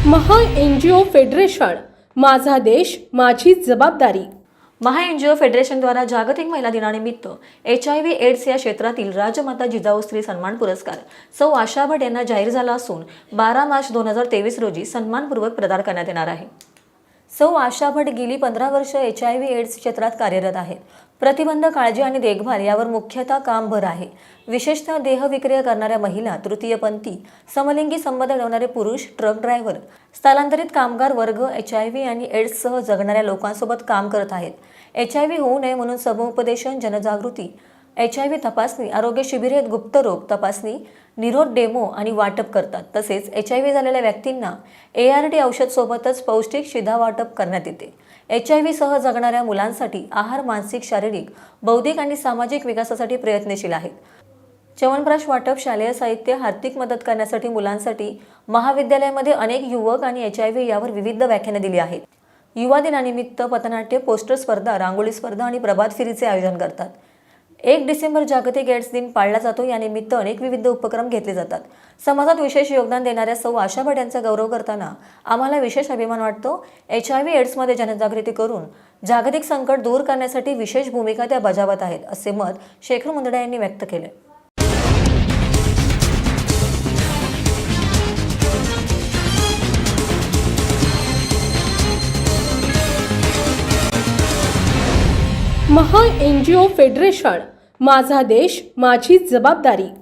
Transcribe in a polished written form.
महा NGO federation, माझा देश माझी जबाबदारी. महा एनजीओ फेडरेशनद्वारा जागतिक महिला दिनानिमित्त HIV एड्स या क्षेत्रातील राजमाता जिजाऊ स्त्री सन्मान पुरस्कार सौ आशा भट यांना जाहीर झाला असून 12 मार्च 2023 रोजी सन्मानपूर्वक प्रदान करण्यात येणार आहे. सौ आशा भट गेली 15 वर्ष HIV एड्स क्षेत्रात कार्यरत आहेत. प्रतिबंध, काळजी आणि देखभाल यावर मुख्यतः काम भर आहे. विशेषतः देहविक्रय करणाऱ्या महिला, तृतीयपंथी, समलिंगी संबंध ठेवणारे पुरुष, ट्रक ड्रायव्हर, स्थलांतरित कामगार वर्ग, HIV आणि एड्ससह जगणाऱ्या लोकांसोबत काम करत आहेत. HIV होऊ नये म्हणून समुपदेशन, जनजागृती, HIV तपासणी, आरोग्य शिबिरे, गुप्तरोग तपासणी, निरोध डेमो आणि वाटप करतात. तसेच HIV झालेल्या व्यक्तींना ART औषध सोबतच पौष्टिक शिधा वाटप करण्यात येते. HIV सह जगणाऱ्या मुलांसाठी आहार, मानसिक, शारीरिक, बौद्धिक आणि सामाजिक विकासासाठी प्रयत्नशील आहेत. च्यवनप्राश वाटप, शालेय साहित्य, आर्थिक मदत करण्यासाठी मुलांसाठी महाविद्यालयामध्ये अनेक युवक आणि HIV यावर विविध व्याख्याने दिली आहेत. युवा दिनानिमित्त पथनाट्य, पोस्टर स्पर्धा, रांगोळी स्पर्धा आणि प्रभात फेरीचे आयोजन करतात. 1 डिसेंबर जागतिक एड्स दिन पाळला जातो. या निमित्त अनेक विविध उपक्रम घेतले जातात. समाजात विशेष योगदान देणाऱ्या सौ आशा भट यांचा गौरव करताना आम्हाला विशेष अभिमान वाटतो. HIV एड्समध्ये जनजागृती करून जागतिक संकट दूर करण्यासाठी विशेष भूमिका त्या बजावत आहेत, असे मत शेखर मुंदडा यांनी व्यक्त केले. महा एनजीओ फेडरेशन, माझा देश माझी जबाबदारी.